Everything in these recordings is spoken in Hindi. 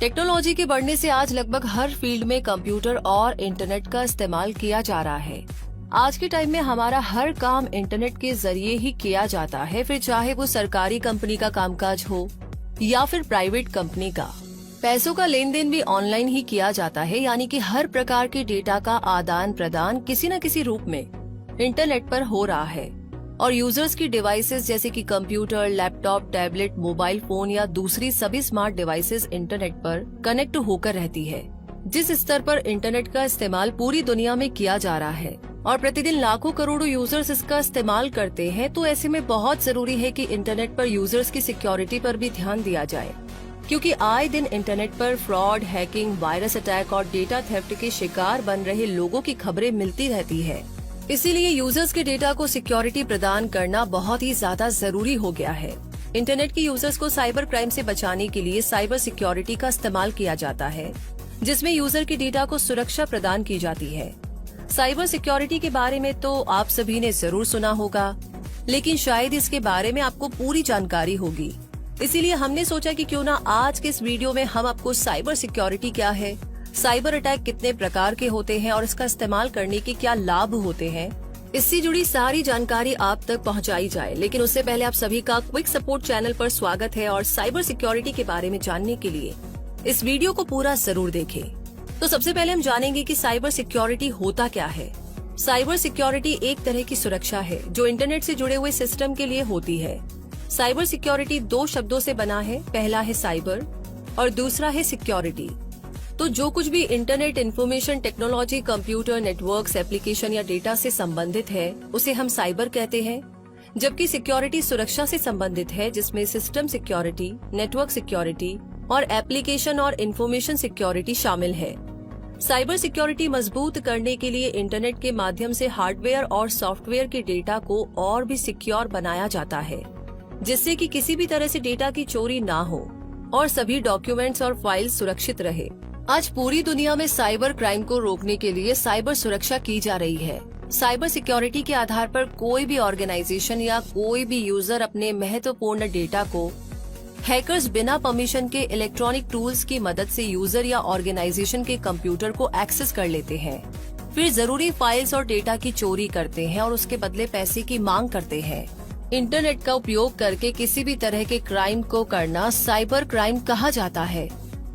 टेक्नोलॉजी के बढ़ने से आज लगभग हर फील्ड में कंप्यूटर और इंटरनेट का इस्तेमाल किया जा रहा है। आज के टाइम में हमारा हर काम इंटरनेट के जरिए ही किया जाता है, फिर चाहे वो सरकारी कंपनी का कामकाज हो या फिर प्राइवेट कंपनी का। पैसों का लेन देन भी ऑनलाइन ही किया जाता है, यानी कि हर प्रकार के डेटा का आदान प्रदान किसी न किसी रूप में इंटरनेट पर हो रहा है। और यूजर्स की डिवाइसेस जैसे कि computer, laptop, tablet, mobile phone या दूसरी सभी स्मार्ट डिवाइसेस इंटरनेट पर कनेक्ट होकर रहती है। जिस स्तर पर इंटरनेट का इस्तेमाल पूरी दुनिया में किया जा रहा है और प्रतिदिन लाखों करोड़ों यूजर्स इसका इस्तेमाल करते हैं, तो ऐसे में बहुत जरूरी है कि इंटरनेट पर यूजर्स की सिक्योरिटी पर भी ध्यान दिया जाए, क्योंकि आए दिन इंटरनेट पर फ्रॉड, हैकिंग, वायरस अटैक और डेटा थेफ्ट के शिकार बन रहे लोगों की खबरें मिलती रहती है। इसीलिए यूजर्स के डेटा को सिक्योरिटी प्रदान करना बहुत ही ज्यादा जरूरी हो गया है। इंटरनेट के यूजर्स को साइबर क्राइम से बचाने के लिए साइबर सिक्योरिटी का इस्तेमाल किया जाता है, जिसमें यूजर के डेटा को सुरक्षा प्रदान की जाती है। साइबर सिक्योरिटी के बारे में तो आप सभी ने जरूर सुना होगा, लेकिन शायद इसके बारे में आपको पूरी जानकारी होगी। इसीलिए हमने सोचा कि क्यों ना आज के इस वीडियो में हम आपको साइबर सिक्योरिटी क्या है, साइबर अटैक कितने प्रकार के होते हैं और इसका इस्तेमाल करने के क्या लाभ होते हैं, इससे जुड़ी सारी जानकारी आप तक पहुंचाई जाए। लेकिन उससे पहले आप सभी का क्विक सपोर्ट चैनल पर स्वागत है और साइबर सिक्योरिटी के बारे में जानने के लिए इस वीडियो को पूरा जरूर देखें। तो सबसे पहले हम जानेंगे कि साइबर सिक्योरिटी होता क्या है। साइबर सिक्योरिटी एक तरह की सुरक्षा है जो इंटरनेट से जुड़े हुए सिस्टम के लिए होती है। साइबर सिक्योरिटी दो शब्दों से बना है, पहला है साइबर और दूसरा है सिक्योरिटी। तो जो कुछ भी internet, information technology, computer, networks, application या डेटा से संबंधित है उसे हम साइबर कहते हैं, जबकि सिक्योरिटी सुरक्षा से संबंधित है, जिसमें सिस्टम सिक्योरिटी, नेटवर्क सिक्योरिटी और एप्लीकेशन और इंफॉर्मेशन सिक्योरिटी शामिल है। साइबर सिक्योरिटी मजबूत करने के लिए इंटरनेट के माध्यम से हार्डवेयर और सॉफ्टवेयर के डेटा को और भी सिक्योर बनाया जाता है, जिससे कि किसी भी तरह से डेटा की चोरी ना हो और सभी डॉक्यूमेंट्स और फाइल्स सुरक्षित रहे। आज पूरी दुनिया में साइबर क्राइम को रोकने के लिए साइबर सुरक्षा की जा रही है। साइबर सिक्योरिटी के आधार पर कोई भी ऑर्गेनाइजेशन या कोई भी यूजर अपने महत्वपूर्ण डेटा को हैकर्स बिना परमिशन के इलेक्ट्रॉनिक टूल्स की मदद से यूजर या ऑर्गेनाइजेशन के कंप्यूटर को एक्सेस कर लेते हैं, फिर जरूरी फाइल्स और डेटा की चोरी करते हैं और उसके बदले पैसे की मांग करते हैं। इंटरनेट का उपयोग करके किसी भी तरह के क्राइम को करना साइबर क्राइम कहा जाता है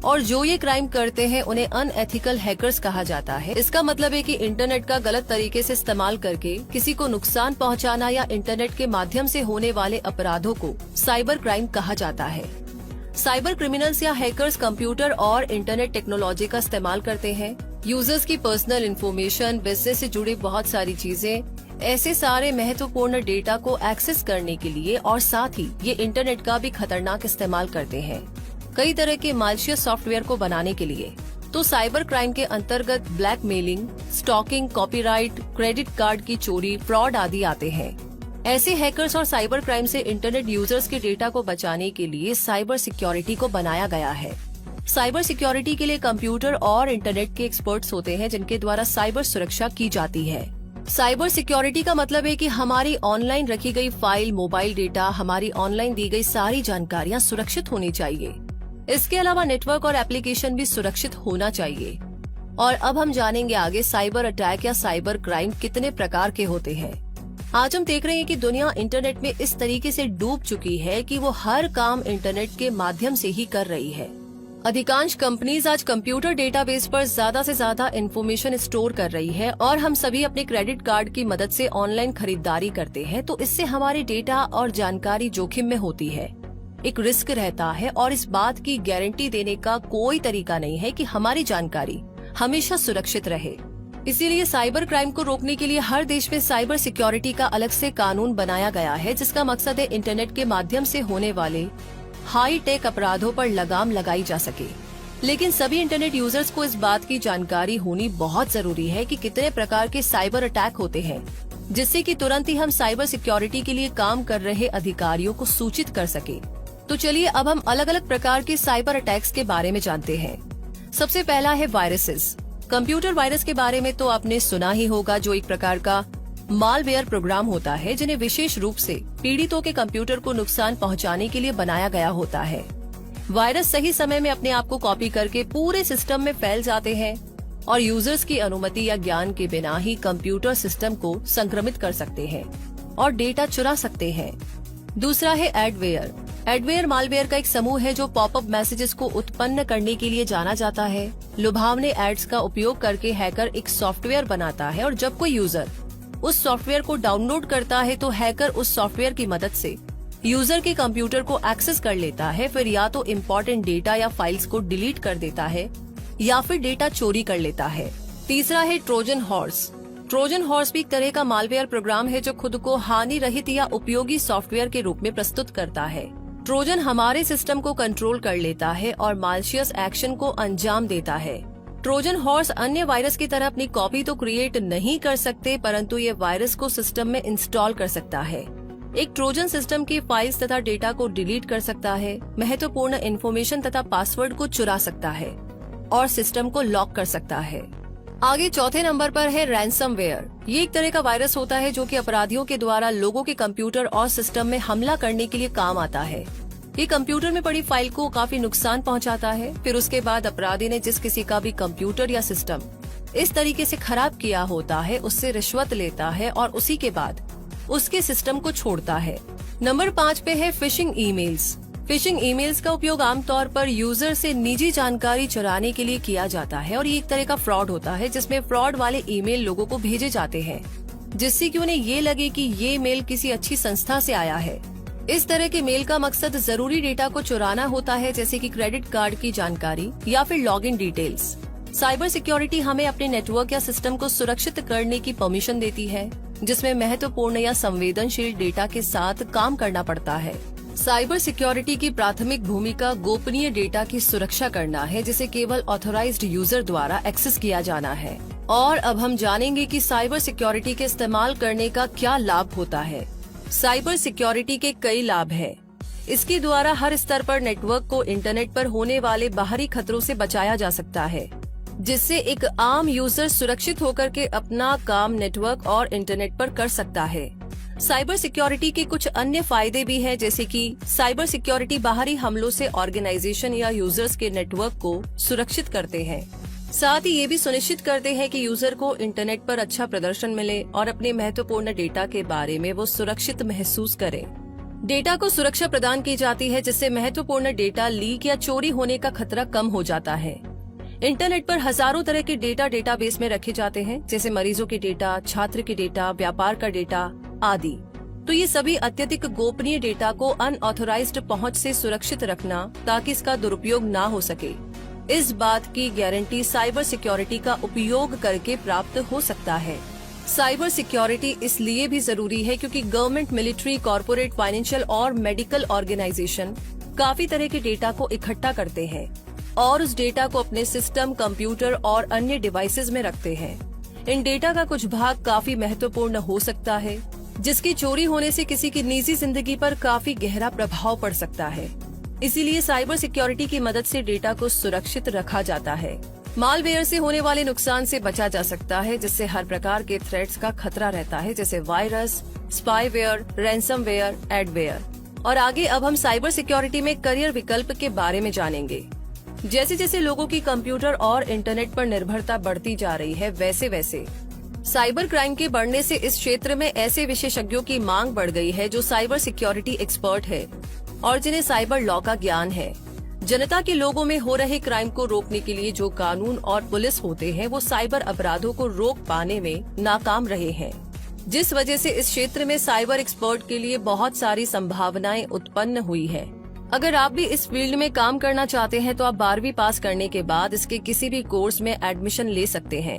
और जो ये क्राइम करते हैं उन्हें अनएथिकल हैकर्स कहा जाता है। इसका मतलब है कि इंटरनेट का गलत तरीके से इस्तेमाल करके किसी को नुकसान पहुंचाना या इंटरनेट के माध्यम से होने वाले अपराधों को साइबर क्राइम कहा जाता है। साइबर क्रिमिनल्स या हैकर्स कंप्यूटर और इंटरनेट टेक्नोलॉजी का इस्तेमाल करते हैं यूजर्स की पर्सनल इंफॉर्मेशन, बिजनेस से जुड़ी बहुत सारी चीजें, ऐसे सारे महत्वपूर्ण डेटा को एक्सेस करने के लिए, और साथ ही ये इंटरनेट का भी खतरनाक इस्तेमाल करते हैं कई तरह के मालिशियस सॉफ्टवेयर को बनाने के लिए। तो साइबर क्राइम के अंतर्गत blackmailing, stalking, copyright, credit card की चोरी, फ्रॉड आदि आते हैं। ऐसे हैकर्स और साइबर क्राइम से इंटरनेट यूजर्स के डेटा को बचाने के लिए साइबर सिक्योरिटी को बनाया गया है। साइबर सिक्योरिटी के लिए कंप्यूटर और इंटरनेट के एक्सपर्ट्स होते हैं जिनके द्वारा साइबर सुरक्षा की जाती है। साइबर सिक्योरिटी का मतलब है कि हमारी ऑनलाइन रखी गई फाइल, मोबाइल डेटा, हमारी ऑनलाइन दी गई सारी जानकारियां सुरक्षित होनी चाहिए। इसके अलावा नेटवर्क और एप्लीकेशन भी सुरक्षित होना चाहिए। और अब हम जानेंगे आगे साइबर अटैक या साइबर क्राइम कितने प्रकार के होते हैं। आज हम देख रहे हैं कि दुनिया इंटरनेट में इस तरीके से डूब चुकी है कि वो हर काम इंटरनेट के माध्यम से ही कर रही है। अधिकांश कंपनीज आज कंप्यूटर डेटाबेस पर ज्यादा से ज्यादा इंफॉर्मेशन स्टोर कर रही है और हम सभी अपने क्रेडिट कार्ड की मदद से ऑनलाइन खरीदारी करते हैं, तो इससे हमारे डेटा और जानकारी जोखिम में होती है। एक रिस्क रहता है और इस बात की गारंटी देने का कोई तरीका नहीं है कि हमारी जानकारी हमेशा सुरक्षित रहे। इसीलिए साइबर क्राइम को रोकने के लिए हर देश में साइबर सिक्योरिटी का अलग से कानून बनाया गया है, जिसका मकसद है इंटरनेट के माध्यम से होने वाले हाई टेक अपराधों पर लगाम लगाई जा सके। लेकिन सभी इंटरनेट यूजर्स को इस बात की जानकारी होनी बहुत जरूरी है कि कितने प्रकार के साइबर अटैक होते हैं, जिससे कि तुरंत ही हम साइबर सिक्योरिटी के लिए काम कर रहे अधिकारियों को सूचित कर सके। तो चलिए अब हम अलग अलग प्रकार के साइबर अटैक्स के बारे में जानते हैं। सबसे पहला है वायरसेस। कंप्यूटर वायरस के बारे में तो आपने सुना ही होगा, जो एक प्रकार का मालवेयर प्रोग्राम होता है जिन्हें विशेष रूप से पीड़ितों के कंप्यूटर को नुकसान पहुंचाने के लिए बनाया गया होता है। वायरस सही समय में अपने आप को कॉपी करके पूरे सिस्टम में फैल जाते हैं और यूजर्स की अनुमति या ज्ञान के बिना ही कंप्यूटर सिस्टम को संक्रमित कर सकते हैं और डेटा चुरा सकते हैं। दूसरा है एडवेयर। एडवेयर मालवेयर का एक समूह है जो पॉपअप मैसेजेस को उत्पन्न करने के लिए जाना जाता है। लुभावने एड्स का उपयोग करके हैकर एक सॉफ्टवेयर बनाता है और जब कोई यूजर उस सॉफ्टवेयर को डाउनलोड करता है तो हैकर उस सॉफ्टवेयर की मदद से यूजर के कंप्यूटर को एक्सेस कर लेता है, फिर या तो इम्पोर्टेंट डेटा या फाइल्स को डिलीट कर देता है या फिर डेटा चोरी कर लेता है। तीसरा है ट्रोजन हॉर्स। ट्रोजन हॉर्स भी एक तरह का मालवेयर प्रोग्राम है जो खुद को हानि रहित या उपयोगी सॉफ्टवेयर के रूप में प्रस्तुत करता है। ट्रोजन हमारे सिस्टम को कंट्रोल कर लेता है और मालशियस एक्शन को अंजाम देता है। ट्रोजन हॉर्स अन्य वायरस की तरह अपनी कॉपी तो क्रिएट नहीं कर सकते, परंतु ये वायरस को सिस्टम में इंस्टॉल कर सकता है। एक ट्रोजन सिस्टम की फाइल्स तथा डेटा को डिलीट कर सकता है, महत्वपूर्ण इन्फॉर्मेशन तथा पासवर्ड को चुरा सकता है और सिस्टम को लॉक कर सकता है। आगे चौथे नंबर पर है रैंसमवेयर। ये एक तरह का वायरस होता है जो कि अपराधियों के द्वारा लोगों के कंप्यूटर और सिस्टम में हमला करने के लिए काम आता है। ये कंप्यूटर में पड़ी फाइल को काफी नुकसान पहुंचाता है, फिर उसके बाद अपराधी ने जिस किसी का भी कंप्यूटर या सिस्टम इस तरीके से खराब किया होता है उससे रिश्वत लेता है और उसी के बाद उसके सिस्टम को छोड़ता है। नंबर 5 पे है फिशिंग ईमेल्स। फिशिंग ईमेल्स का उपयोग आमतौर पर यूजर से निजी जानकारी चुराने के लिए किया जाता है और ये एक तरह का फ्रॉड होता है जिसमें फ्रॉड वाले ईमेल लोगों को भेजे जाते हैं जिससे कि उन्हें ये लगे कि ये मेल किसी अच्छी संस्था से आया है। इस तरह के मेल का मकसद जरूरी डेटा को चुराना होता है, जैसे कि क्रेडिट कार्ड की जानकारी या फिर लॉगिन डिटेल्स। साइबर सिक्योरिटी हमें अपने नेटवर्क या सिस्टम को सुरक्षित करने की परमिशन देती है, जिसमें महत्वपूर्ण या संवेदनशील डेटा के साथ काम करना पड़ता है। साइबर सिक्योरिटी की प्राथमिक भूमिका गोपनीय डेटा की सुरक्षा करना है, जिसे केवल ऑथोराइज्ड यूजर द्वारा एक्सेस किया जाना है। और अब हम जानेंगे कि साइबर सिक्योरिटी के इस्तेमाल करने का क्या लाभ होता है। साइबर सिक्योरिटी के कई लाभ हैं। इसके द्वारा हर स्तर पर नेटवर्क को इंटरनेट पर होने वाले बाहरी खतरों से बचाया जा सकता है, जिससे एक आम यूजर सुरक्षित होकर के अपना काम नेटवर्क और इंटरनेट पर कर सकता है। साइबर सिक्योरिटी के कुछ अन्य फायदे भी हैं, जैसे कि साइबर सिक्योरिटी बाहरी हमलों से ऑर्गेनाइजेशन या यूजर्स के नेटवर्क को सुरक्षित करते हैं। साथ ही ये भी सुनिश्चित करते हैं कि यूजर को इंटरनेट पर अच्छा प्रदर्शन मिले और अपने महत्वपूर्ण डेटा के बारे में वो सुरक्षित महसूस करे। डेटा को सुरक्षा प्रदान की जाती है, जिससे महत्वपूर्ण डेटा लीक या चोरी होने का खतरा कम हो जाता है। इंटरनेट पर हजारों तरह के डेटा डेटाबेस में रखे जाते हैं, जैसे मरीजों के डेटा, छात्र के डेटा, व्यापार का डेटा आदि। तो ये सभी अत्यधिक गोपनीय डेटा को अनऑथोराइज्ड पहुंच से सुरक्षित रखना ताकि इसका दुरुपयोग ना हो सके, इस बात की गारंटी साइबर सिक्योरिटी का उपयोग करके प्राप्त हो सकता है। साइबर सिक्योरिटी इसलिए भी जरूरी है क्योंकि गवर्नमेंट, मिलिट्री, कॉर्पोरेट, फाइनेंशियल और मेडिकल ऑर्गेनाइजेशन काफी तरह के डेटा को इकट्ठा करते हैं और उस डेटा को अपने सिस्टम, कंप्यूटर और अन्य डिवाइसेज में रखते हैं। इन डेटा का कुछ भाग काफी महत्वपूर्ण हो सकता है, जिसकी चोरी होने से किसी की निजी जिंदगी पर काफी गहरा प्रभाव पड़ सकता है। इसीलिए साइबर सिक्योरिटी की मदद से डेटा को सुरक्षित रखा जाता है। मालवेयर से होने वाले नुकसान से बचा जा सकता है, जिससे हर प्रकार के थ्रेट्स का खतरा रहता है, जैसे वायरस, स्पाईवेयर, रैंसमवेयर, एडवेयर। और आगे अब हम साइबर सिक्योरिटी में करियर विकल्प के बारे में जानेंगे। जैसे जैसे लोगों की कंप्यूटर और इंटरनेट पर निर्भरता बढ़ती जा रही है, वैसे वैसे साइबर क्राइम के बढ़ने से इस क्षेत्र में ऐसे विशेषज्ञों की मांग बढ़ गई है जो साइबर सिक्योरिटी एक्सपर्ट है और जिन्हें साइबर लॉ का ज्ञान है। जनता के लोगों में हो रहे क्राइम को रोकने के लिए जो कानून और पुलिस होते हैं, वो साइबर अपराधों को रोक पाने में नाकाम रहे हैं, जिस वजह से इस क्षेत्र में साइबर एक्सपर्ट के लिए बहुत सारी संभावनाएं उत्पन्न हुई है। अगर आप भी इस फील्ड में काम करना चाहते हैं तो आप 12वीं पास करने के बाद इसके किसी भी कोर्स में एडमिशन ले सकते हैं।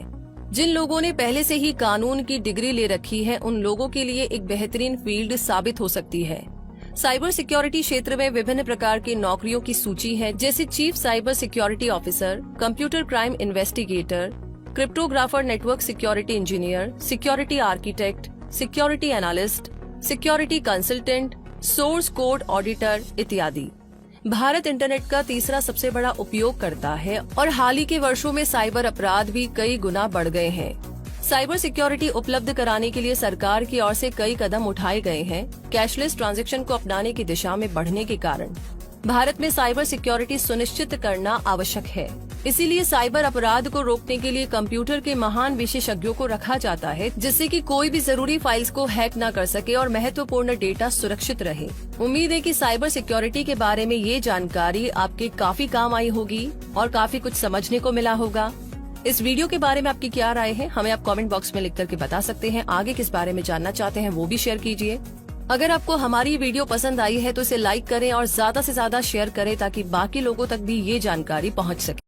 जिन लोगों ने पहले से ही कानून की डिग्री ले रखी है, उन लोगों के लिए एक बेहतरीन फील्ड साबित हो सकती है। साइबर सिक्योरिटी क्षेत्र में विभिन्न प्रकार की नौकरियों की सूची है, जैसे chief cyber security officer, computer crime investigator, cryptographer, network security engineer, security architect, security analyst, security consultant, source code auditor इत्यादि। भारत इंटरनेट का तीसरा सबसे बड़ा उपयोगकर्ता है और हाल ही के वर्षों में साइबर अपराध भी कई गुना बढ़ गए हैं। साइबर सिक्योरिटी उपलब्ध कराने के लिए सरकार की ओर से कई कदम उठाए गए हैं। कैशलेस ट्रांजैक्शन को अपनाने की दिशा में बढ़ने के कारण भारत में साइबर सिक्योरिटी सुनिश्चित करना आवश्यक है। इसीलिए साइबर अपराध को रोकने के लिए कंप्यूटर के महान विशेषज्ञों को रखा जाता है, जिससे कि कोई भी जरूरी फाइल्स को हैक न कर सके और महत्वपूर्ण डेटा सुरक्षित रहे। उम्मीद है कि साइबर सिक्योरिटी के बारे में ये जानकारी आपके काफी काम आई होगी और काफी कुछ समझने को मिला होगा। इस वीडियो के बारे में आपकी क्या राय है, हमें आप कमेंट बॉक्स में लिख करके बता सकते हैं। आगे किस बारे में जानना चाहते हैं वो भी शेयर कीजिए। अगर आपको हमारी वीडियो पसंद आई है तो इसे लाइक करें और ज्यादा से ज्यादा शेयर करें ताकि बाकी लोगों तक भी ये जानकारी पहुंच सके।